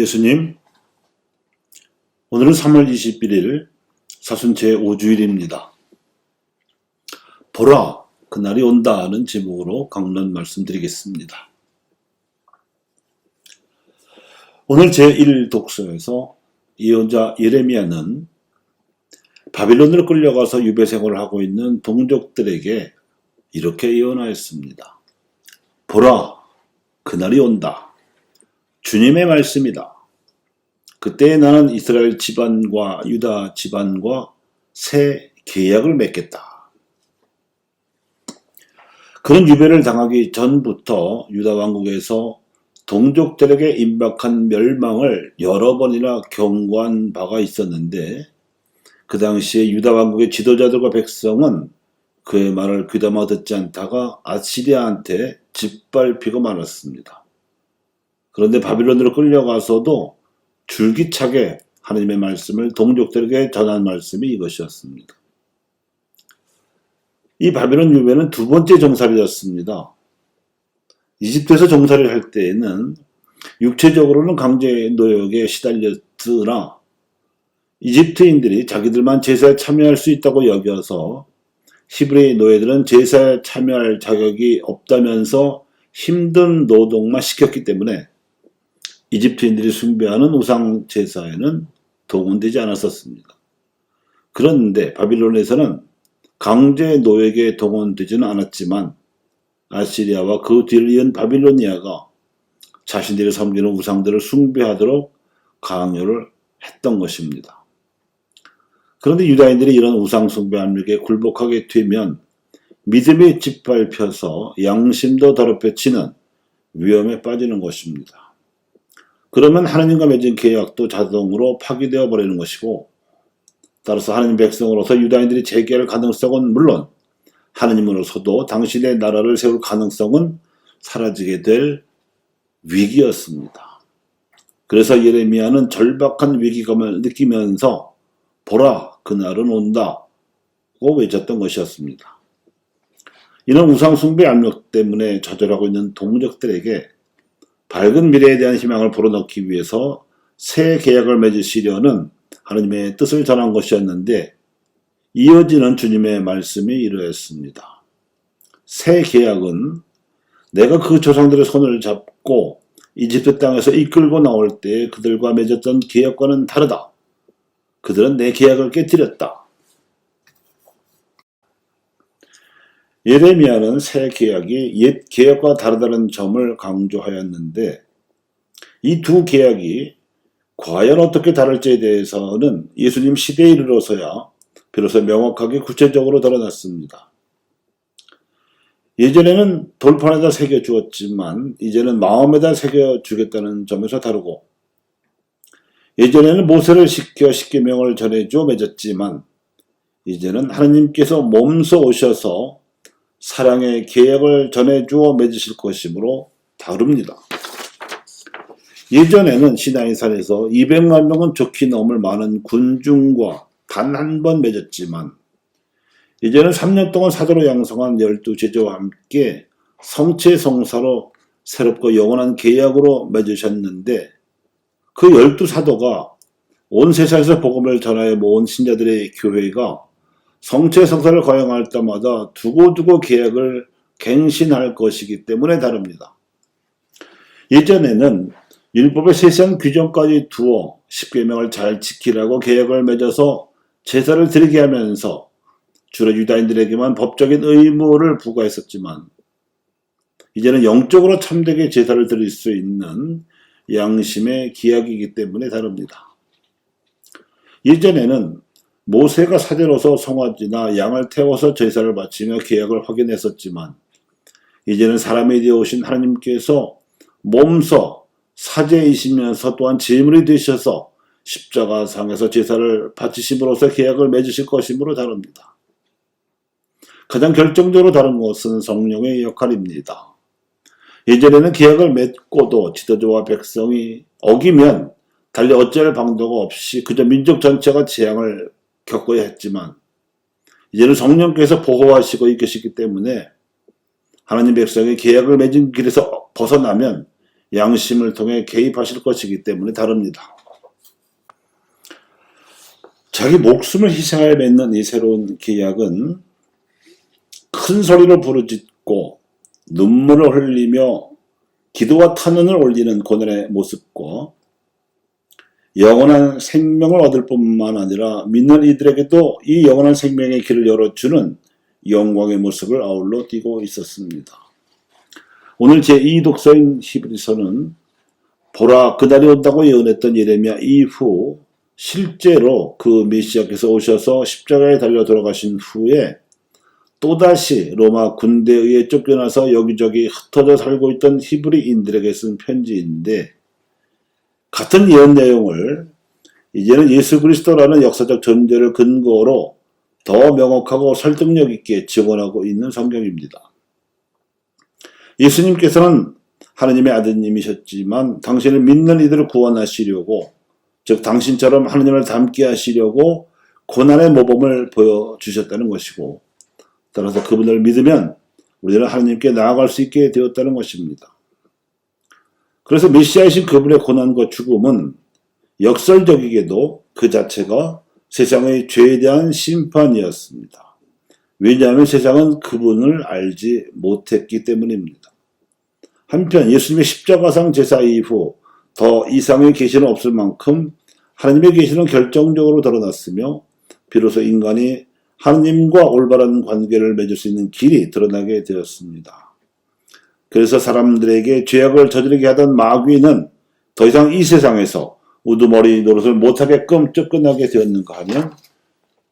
예수님, 오늘은 3월 21일 사순 제5주일입니다. 보라, 그날이 온다는 제목으로 강론 말씀드리겠습니다. 오늘 제1독서에서 예언자 예레미야는 바빌론으로 끌려가서 유배 생활을 하고 있는 동족들에게 이렇게 예언하였습니다. 보라, 그날이 온다. 주님의 말씀이다. 그때 나는 이스라엘 집안과 유다 집안과 새 계약을 맺겠다. 그런 유배를 당하기 전부터 유다 왕국에서 동족들에게 임박한 멸망을 여러 번이나 경고한 바가 있었는데, 그 당시에 유다 왕국의 지도자들과 백성은 그의 말을 귀담아 듣지 않다가 아시리아한테 짓밟히고 말았습니다. 그런데 바빌론으로 끌려가서도 줄기차게 하나님의 말씀을 동족들에게 전한 말씀이 이것이었습니다. 이 바빌론 유배는 두 번째 종살이였습니다. 이집트에서 종살이를 할 때에는 육체적으로는 강제 노역에 시달렸으나 이집트인들이 자기들만 제사에 참여할 수 있다고 여겨서 히브리 노예들은 제사에 참여할 자격이 없다면서 힘든 노동만 시켰기 때문에 이집트인들이 숭배하는 우상 제사에는 동원되지 않았었습니다. 그런데 바빌론에서는 강제 노예에게 동원되지는 않았지만 아시리아와 그 뒤를 이은 바빌로니아가 자신들이 섬기는 우상들을 숭배하도록 강요를 했던 것입니다. 그런데 유다인들이 이런 우상 숭배 압력에 굴복하게 되면 믿음이 짓밟혀서 양심도 더럽혀지는 위험에 빠지는 것입니다. 그러면 하나님과 맺은 계약도 자동으로 파기되어 버리는 것이고, 따라서 하나님 백성으로서 유다인들이 재개할 가능성은 물론 하나님으로서도 당신의 나라를 세울 가능성은 사라지게 될 위기였습니다. 그래서 예레미야는 절박한 위기감을 느끼면서 보라, 그날은 온다고 외쳤던 것이었습니다. 이런 우상 숭배 압력 때문에 좌절하고 있는 동족들에게 밝은 미래에 대한 희망을 불어넣기 위해서 새 계약을 맺으시려는 하나님의 뜻을 전한 것이었는데, 이어지는 주님의 말씀이 이러했습니다. 새 계약은 내가 그 조상들의 손을 잡고 이집트 땅에서 이끌고 나올 때 그들과 맺었던 계약과는 다르다. 그들은 내 계약을 깨뜨렸다. 예레미야는 새 계약이 옛 계약과 다르다는 점을 강조하였는데, 이 두 계약이 과연 어떻게 다를지에 대해서는 예수님 시대에 이르러서야 비로소 명확하게 구체적으로 드러났습니다. 예전에는 돌판에다 새겨주었지만 이제는 마음에다 새겨주겠다는 점에서 다르고, 예전에는 모세를 시켜 십계명을 전해주어 맺었지만 이제는 하나님께서 몸소 오셔서 사랑의 계약을 전해주어 맺으실 것이므로 다릅니다. 예전에는 시나이산에서 200만 명은 좋게 넘을 많은 군중과 단 한 번 맺었지만 이제는 3년 동안 사도로 양성한 12제자와 함께 성체성사로 새롭고 영원한 계약으로 맺으셨는데, 그 12사도가 온 세상에서 복음을 전하여 모은 신자들의 교회가 성체성사를 거행할 때마다 두고두고 계약을 갱신할 것이기 때문에 다릅니다. 예전에는 율법의 세세한 규정까지 두어 십계명을 잘 지키라고 계약을 맺어서 제사를 드리게 하면서 주로 유다인들에게만 법적인 의무를 부과했었지만, 이제는 영적으로 참되게 제사를 드릴 수 있는 양심의 기약이기 때문에 다릅니다. 예전에는 모세가 사제로서 송아지나 양을 태워서 제사를 바치며 계약을 확인했었지만 이제는 사람이 되어오신 하나님께서 몸소 사제이시면서 또한 제물이 되셔서 십자가상에서 제사를 바치심으로써 계약을 맺으실 것이므로 다릅니다. 가장 결정적으로 다른 것은 성령의 역할입니다. 예전에는 계약을 맺고도 지도자와 백성이 어기면 달리 어찌할 방도가 없이 그저 민족 전체가 재앙을 겪어야 했지만, 이제는 성령께서 보호하시고 이끄시기 때문에 하나님 백성이 계약을 맺은 길에서 벗어나면 양심을 통해 개입하실 것이기 때문에 다릅니다. 자기 목숨을 희생하여 맺는 이 새로운 계약은 큰 소리로 부르짖고 눈물을 흘리며 기도와 탄원을 올리는 고난의 모습과 영원한 생명을 얻을 뿐만 아니라 믿는 이들에게도 이 영원한 생명의 길을 열어주는 영광의 모습을 아울러 띠고 있었습니다. 오늘 제2독서인 히브리서는 보라 그날이 온다고 예언했던 예레미야 이후 실제로 그 메시아께서 오셔서 십자가에 달려 돌아가신 후에 또다시 로마 군대에 의해 쫓겨나서 여기저기 흩어져 살고 있던 히브리인들에게 쓴 편지인데, 같은 예언 내용을 이제는 예수 그리스도라는 역사적 존재를 근거로 더 명확하고 설득력 있게 증언하고 있는 성경입니다. 예수님께서는 하느님의 아드님이셨지만 당신을 믿는 이들을 구원하시려고, 즉 당신처럼 하느님을 닮게 하시려고 고난의 모범을 보여주셨다는 것이고, 따라서 그분을 믿으면 우리는 하느님께 나아갈 수 있게 되었다는 것입니다. 그래서 메시아이신 그분의 고난과 죽음은 역설적이게도 그 자체가 세상의 죄에 대한 심판이었습니다. 왜냐하면 세상은 그분을 알지 못했기 때문입니다. 한편 예수님의 십자가상 제사 이후 더 이상의 계시는 없을 만큼 하나님의 계시는 결정적으로 드러났으며, 비로소 인간이 하느님과 올바른 관계를 맺을 수 있는 길이 드러나게 되었습니다. 그래서 사람들에게 죄악을 저지르게 하던 마귀는 더 이상 이 세상에서 우두머리 노릇을 못하게끔 쫓겨나게 되었는가 하면,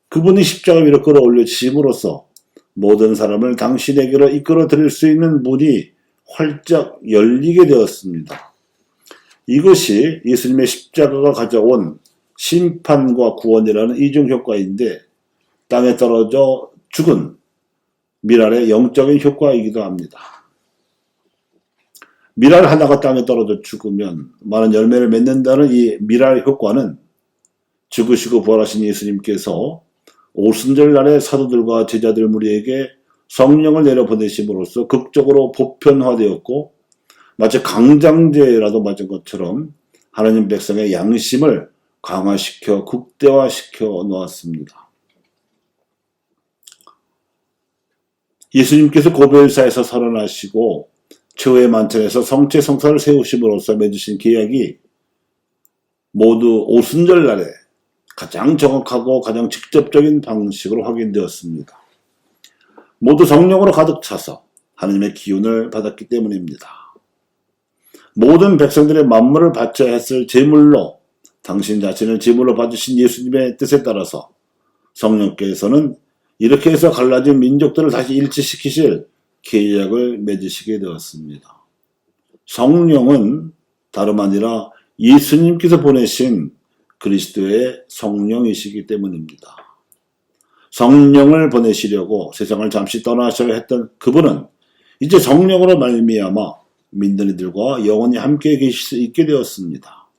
그분이 십자가 위로 끌어올려 주심으로써 모든 사람을 당신에게로 이끌어 드릴 수 있는 문이 활짝 열리게 되었습니다. 이것이 예수님의 십자가가 가져온 심판과 구원이라는 이중 효과인데, 땅에 떨어져 죽은 밀알의 영적인 효과이기도 합니다. 밀알 하나가 땅에 떨어져 죽으면 많은 열매를 맺는다는 이 밀알 효과는 죽으시고 부활하신 예수님께서 오순절 날에 사도들과 제자들 무리에게 성령을 내려보내심으로써 극적으로 보편화되었고, 마치 강장제라도 맞은 것처럼 하나님 백성의 양심을 강화시켜 극대화시켜 놓았습니다. 예수님께서 고별사에서 설원하시고 최후의 만찬에서 성체 성사를 세우심으로써 맺으신 계약이 모두 오순절 날에 가장 정확하고 가장 직접적인 방식으로 확인되었습니다. 모두 성령으로 가득 차서 하나님의 기운을 받았기 때문입니다. 모든 백성들의 만물을 바쳐야 했을 제물로 당신 자신을 제물로 받으신 예수님의 뜻에 따라서 성령께서는 이렇게 해서 갈라진 민족들을 다시 일치시키실 계약을 맺으시게 되었습니다. 성령은 다름 아니라 예수님께서 보내신 그리스도의 성령이시기 때문입니다. 성령을 보내시려고 세상을 잠시 떠나셔야 했던 그분은 이제 성령으로 말미암아 믿는 이들과 영원히 함께 계실 수 있게 되었습니다.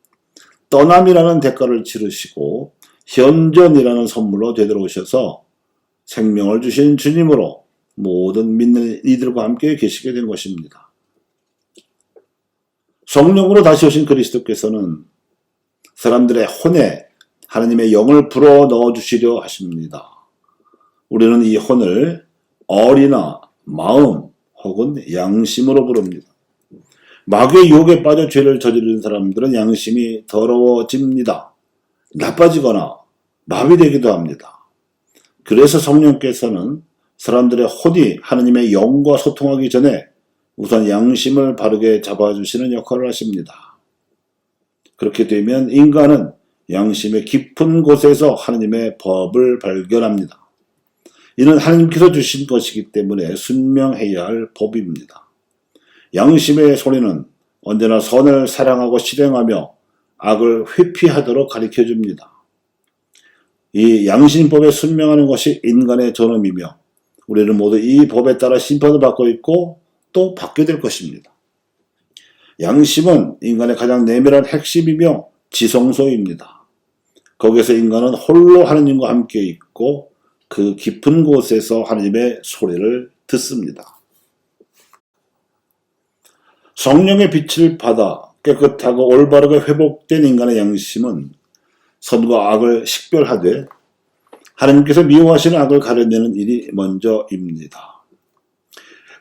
떠남이라는 대가를 치르시고 현전이라는 선물로 되돌아오셔서 생명을 주신 주님으로 모든 믿는 이들과 함께 계시게 된 것입니다. 성령으로 다시 오신 그리스도께서는 사람들의 혼에 하나님의 영을 불어 넣어주시려 하십니다. 우리는 이 혼을 어리나 마음 혹은 양심으로 부릅니다. 마귀의 유혹에 빠져 죄를 저지르는 사람들은 양심이 더러워집니다. 나빠지거나 마비되기도 합니다. 그래서 성령께서는 사람들의 혼이 하나님의 영과 소통하기 전에 우선 양심을 바르게 잡아주시는 역할을 하십니다. 그렇게 되면 인간은 양심의 깊은 곳에서 하나님의 법을 발견합니다. 이는 하나님께서 주신 것이기 때문에 순명해야 할 법입니다. 양심의 소리는 언제나 선을 사랑하고 실행하며 악을 회피하도록 가르쳐줍니다. 이 양심법에 순명하는 것이 인간의 존엄이며 우리는 모두 이 법에 따라 심판을 받고 있고 또 받게 될 것입니다. 양심은 인간의 가장 내면한 핵심이며 지성소입니다. 거기서 인간은 홀로 하느님과 함께 있고 그 깊은 곳에서 하나님의 소리를 듣습니다. 성령의 빛을 받아 깨끗하고 올바르게 회복된 인간의 양심은 선과 악을 식별하되 하나님께서 미워하시는 악을 가려내는 일이 먼저입니다.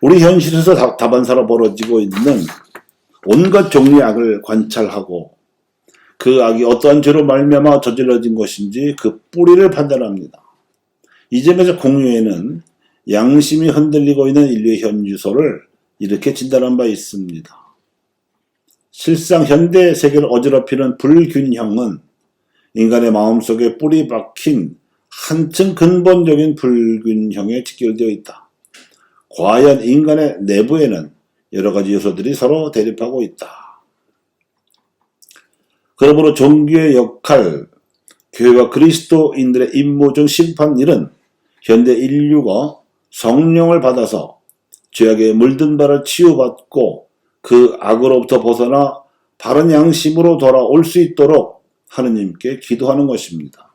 우리 현실에서 다반사로 벌어지고 있는 온갖 종류의 악을 관찰하고 그 악이 어떠한 죄로 말미암아 저질러진 것인지 그 뿌리를 판단합니다. 이 점에서 공유에는 양심이 흔들리고 있는 인류의 현주소를 이렇게 진단한 바 있습니다. 실상 현대 세계를 어지럽히는 불균형은 인간의 마음속에 뿌리 박힌 한층 근본적인 불균형에 직결되어 있다. 과연 인간의 내부에는 여러 가지 요소들이 서로 대립하고 있다. 그러므로 종교의 역할, 교회와 그리스도인들의 임무 중 심판일은 현대 인류가 성령을 받아서 죄악에 물든 바를 치유받고 그 악으로부터 벗어나 바른 양심으로 돌아올 수 있도록 하느님께 기도하는 것입니다.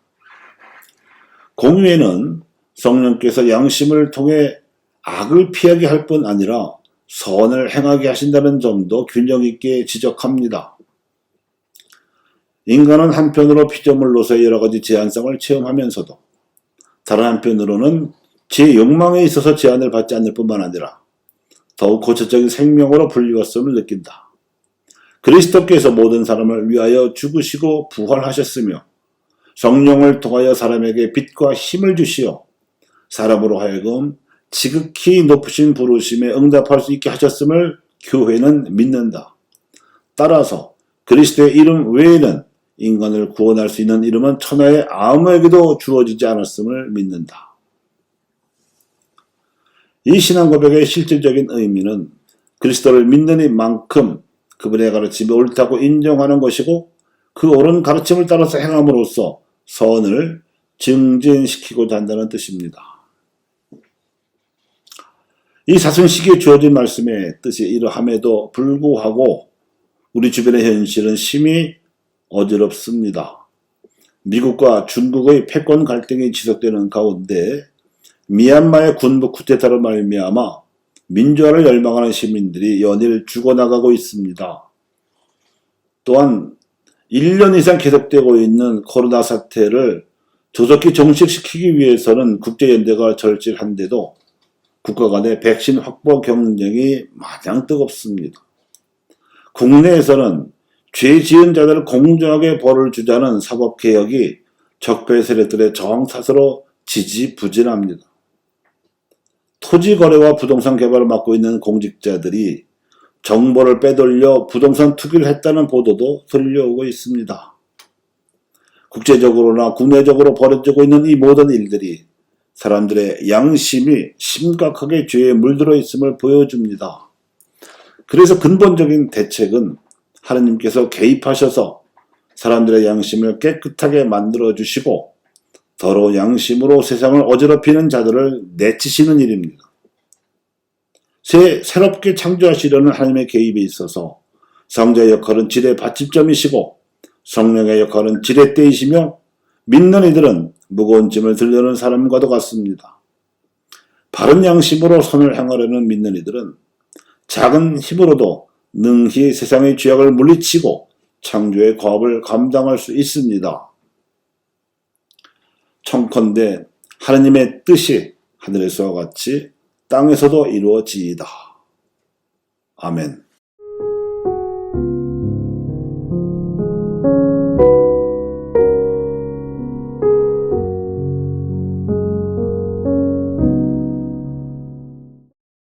공유에는 성령께서 양심을 통해 악을 피하게 할 뿐 아니라 선을 행하게 하신다는 점도 균형 있게 지적합니다. 인간은 한편으로 피조물로서의 여러 가지 제한성을 체험하면서도 다른 한편으로는 제 욕망에 있어서 제한을 받지 않을 뿐만 아니라 더욱 고차적인 생명으로 불리웠음을 느낀다. 그리스도께서 모든 사람을 위하여 죽으시고 부활하셨으며 성령을 통하여 사람에게 빛과 힘을 주시어 사람으로 하여금 지극히 높으신 부르심에 응답할 수 있게 하셨음을 교회는 믿는다. 따라서 그리스도의 이름 외에는 인간을 구원할 수 있는 이름은 천하의 아무에게도 주어지지 않았음을 믿는다. 이 신앙 고백의 실질적인 의미는 그리스도를 믿는 이만큼 그분의 가르침이 옳다고 인정하는 것이고 그 옳은 가르침을 따라서 행함으로써 선을 증진시키고자 한다는 뜻입니다. 이 사순시기에 주어진 말씀의 뜻이 이러함에도 불구하고 우리 주변의 현실은 심히 어지럽습니다. 미국과 중국의 패권 갈등이 지속되는 가운데 미얀마의 군부 쿠데타로 말미암아 민주화를 열망하는 시민들이 연일 죽어나가고 있습니다. 또한 1년 이상 계속되고 있는 코로나 사태를 조속히 종식시키기 위해서는 국제연대가 절실한데도 국가 간의 백신 확보 경쟁이 마냥 뜨겁습니다. 국내에서는 죄 지은 자들을 공정하게 벌을 주자는 사법개혁이 적폐 세력들의 저항사슬로 지지부진합니다. 토지 거래와 부동산 개발을 맡고 있는 공직자들이 정보를 빼돌려 부동산 투기를 했다는 보도도 들려오고 있습니다. 국제적으로나 국내적으로 벌어지고 있는 이 모든 일들이 사람들의 양심이 심각하게 죄에 물들어 있음을 보여줍니다. 그래서 근본적인 대책은 하느님께서 개입하셔서 사람들의 양심을 깨끗하게 만들어주시고 더러운 양심으로 세상을 어지럽히는 자들을 내치시는 일입니다. 새롭게 창조하시려는 하나님의 개입에 있어서 성자의 역할은 질의 받침점이시고 성령의 역할은 지렛대이시며 믿는 이들은 무거운 짐을 들려는 사람과도 같습니다. 바른 양심으로 선을 행하려는 믿는 이들은 작은 힘으로도 능히 세상의 죄악을 물리치고 창조의 과업을 감당할 수 있습니다. 청컨대 하느님의 뜻이 하늘에서와 같이 땅에서도 이루어지이다. 아멘.